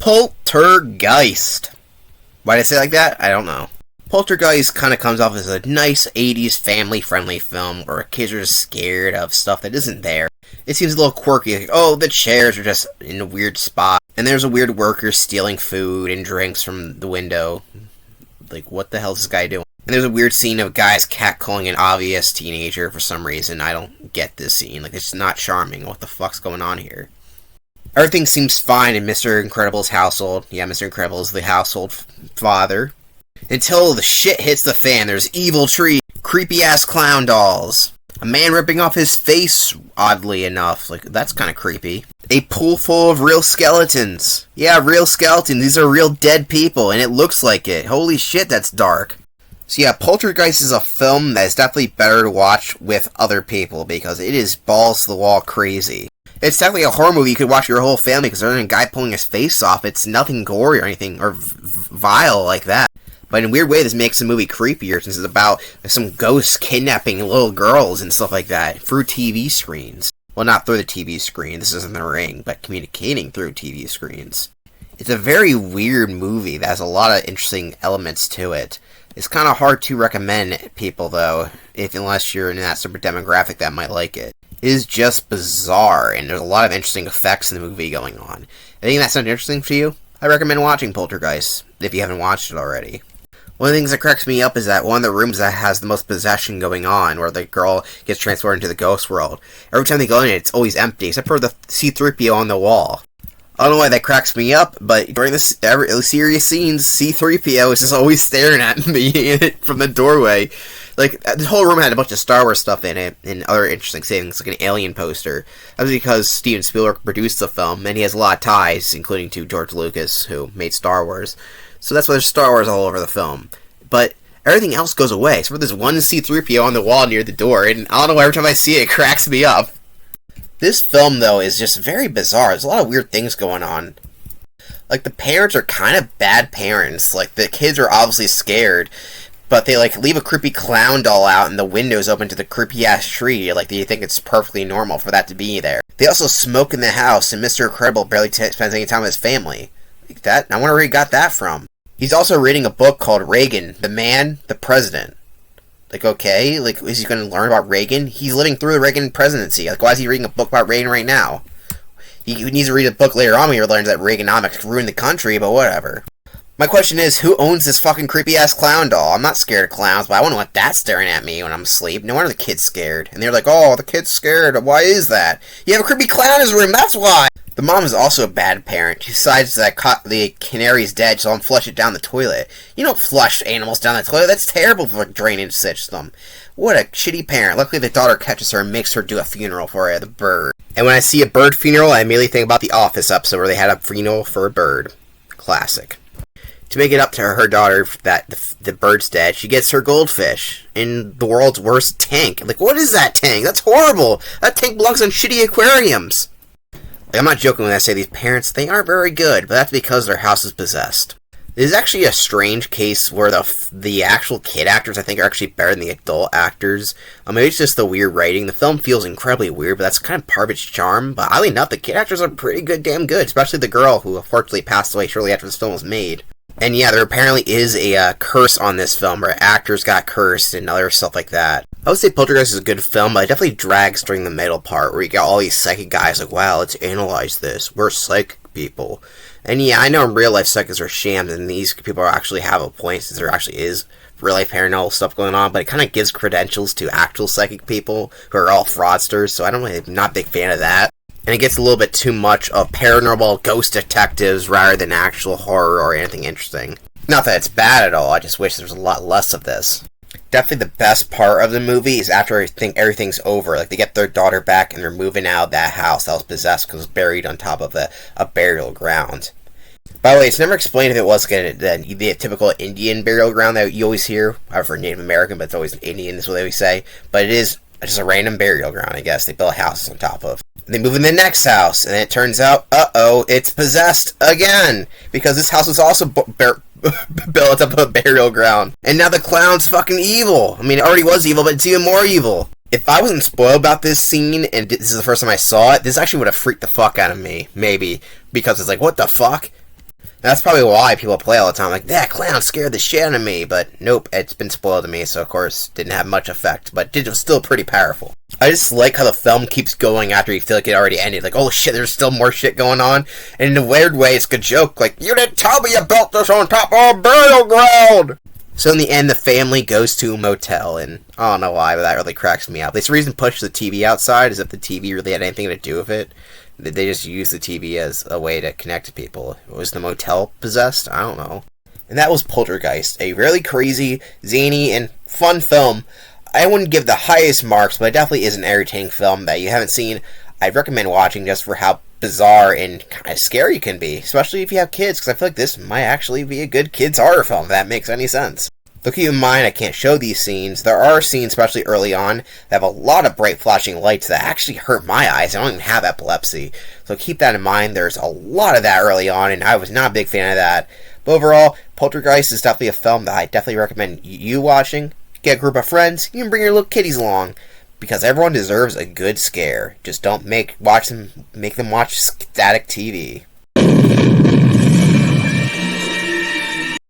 Poltergeist. Why did I say it like that? I don't know. Poltergeist kind of comes off as a nice 80s family-friendly film where kids are just scared of stuff that isn't there. It seems a little quirky, like, oh, the chairs are just in a weird spot, and there's a weird worker stealing food and drinks from the window. Like, what the hell is this guy doing? And there's a weird scene of guys catcalling an obvious teenager for some reason. I don't get this scene. Like, it's not charming. What the fuck's going on here? Everything seems fine in Mr. Incredible's household. Yeah, Mr. Incredible is the household father. Until the shit hits the fan. There's evil trees, creepy-ass clown dolls, a man ripping off his face, oddly enough. Like, that's kind of creepy. A pool full of real skeletons. Yeah, real skeletons. These are real dead people, and it looks like it. Holy shit, that's dark. So yeah, Poltergeist is a film that is definitely better to watch with other people, because it is balls-to-the-wall crazy. It's technically a horror movie you could watch your whole family, because there's a guy pulling his face off. It's nothing gory or anything, or vile like that. But in a weird way, this makes the movie creepier, since it's about some ghosts kidnapping little girls and stuff like that through TV screens. Well, not through the TV screen, this isn't the ring, but communicating through TV screens. It's a very weird movie that has a lot of interesting elements to it. It's kind of hard to recommend people, though, unless you're in that sort of demographic that might like it. It is just bizarre, and there's a lot of interesting effects in the movie going on. I think that sounds interesting to you. I recommend watching Poltergeist, if you haven't watched it already. One of the things that cracks me up is that one of the rooms that has the most possession going on, where the girl gets transported into the ghost world, every time they go in it, it's always empty, except for the C-3PO on the wall. I don't know why that cracks me up, but during this serious scenes, C-3PO is just always staring at me from the doorway. Like, the whole room had a bunch of Star Wars stuff in it, and other interesting things, like an Alien poster. That was because Steven Spielberg produced the film, and he has a lot of ties, including to George Lucas, who made Star Wars. So that's why there's Star Wars all over the film. But everything else goes away, except for this one C-3PO on the wall near the door, and I don't know why every time I see it, it cracks me up. This film, though, is just very bizarre. There's a lot of weird things going on. Like, the parents are kind of bad parents. Like, the kids are obviously scared, but they, like, leave a creepy clown doll out and the window's open to the creepy-ass tree. Like, they think it's perfectly normal for that to be there. They also smoke in the house, and Mr. Incredible barely spends any time with his family. Like that, I wonder where he got that from. He's also reading a book called Reagan, the Man, the President. Like, okay, like, is he going to learn about Reagan? He's living through the Reagan presidency. Like, why is he reading a book about Reagan right now? He needs to read a book later on when he learns that Reaganomics ruined the country, but whatever. My question is, who owns this fucking creepy-ass clown doll? I'm not scared of clowns, but I wouldn't want that staring at me when I'm asleep. No wonder the kid's scared. And they're like, oh, the kid's scared. Why is that? You have a creepy clown in his room, that's why! The mom is also a bad parent. She decides that the canary's dead, so I'll flush it down the toilet. You don't flush animals down the toilet. That's terrible for the drainage system. What a shitty parent. Luckily, the daughter catches her and makes her do a funeral for the bird. And when I see a bird funeral, I immediately think about the Office episode where they had a funeral for a bird. Classic. To make it up to her daughter that the bird's dead, she gets her goldfish in the world's worst tank. Like, what is that tank? That's horrible. That tank belongs in shitty aquariums. I'm not joking when I say these parents, they aren't very good, but that's because their house is possessed. This is actually a strange case where the actual kid actors, I think, are actually better than the adult actors. Maybe it's just the weird writing. The film feels incredibly weird, but that's kind of part of its charm. But oddly enough, the kid actors are pretty damn good, especially the girl who unfortunately passed away shortly after this film was made. And yeah, there apparently is a curse on this film, where actors got cursed and other stuff like that. I would say Poltergeist is a good film, but it definitely drags during the middle part, where you got all these psychic guys like, wow, let's analyze this. We're psychic people. And yeah, I know in real life psychics are shams, and these people actually have a point, since there actually is real life paranormal stuff going on, but it kind of gives credentials to actual psychic people who are all fraudsters, so I'm not a big fan of that. And it gets a little bit too much of paranormal ghost detectives rather than actual horror or anything interesting. Not that it's bad at all, I just wish there was a lot less of this. Definitely the best part of the movie is after everything's over. Like, they get their daughter back and they're moving out of that house that was possessed because it was buried on top of a burial ground. By the way, it's never explained if it was the typical Indian burial ground that you always hear. Or for Native American, but it's always Indian, is what they always say. But it is just a random burial ground, I guess, they built houses on top of. They move in the next house, and it turns out, it's possessed again! Because this house was also built up a burial ground. And now the clown's fucking evil! I mean, it already was evil, but it's even more evil! If I wasn't spoiled about this scene, and this is the first time I saw it, this actually would have freaked the fuck out of me, maybe. Because it's like, what the fuck? That's probably why people play all the time. Like, that clown scared the shit out of me. But nope, it's been spoiled to me, so of course, didn't have much effect. But it was still pretty powerful. I just like how the film keeps going after you feel like it already ended. Like, oh shit, there's still more shit going on. And in a weird way, it's a joke. Like, you didn't tell me you built this on top of a burial ground! So in the end, the family goes to a motel, and I don't know why, but that really cracks me up. This reason pushed the TV outside is if the TV really had anything to do with it. They just used the TV as a way to connect to people. Was the motel possessed? I don't know. And that was Poltergeist, a really crazy, zany, and fun film. I wouldn't give the highest marks, but it definitely is an entertaining film that you haven't seen. I'd recommend watching just for how bizarre and kind of scary it can be, especially if you have kids, because I feel like this might actually be a good kids horror film, if that makes any sense. Though keep in mind, I can't show these scenes. There are scenes, especially early on, that have a lot of bright flashing lights that actually hurt my eyes. I don't even have epilepsy. So keep that in mind. There's a lot of that early on, and I was not a big fan of that. But overall, Poltergeist is definitely a film that I definitely recommend you watching. Get a group of friends. You can bring your little kiddies along. Because everyone deserves a good scare. Just don't make them watch static TV.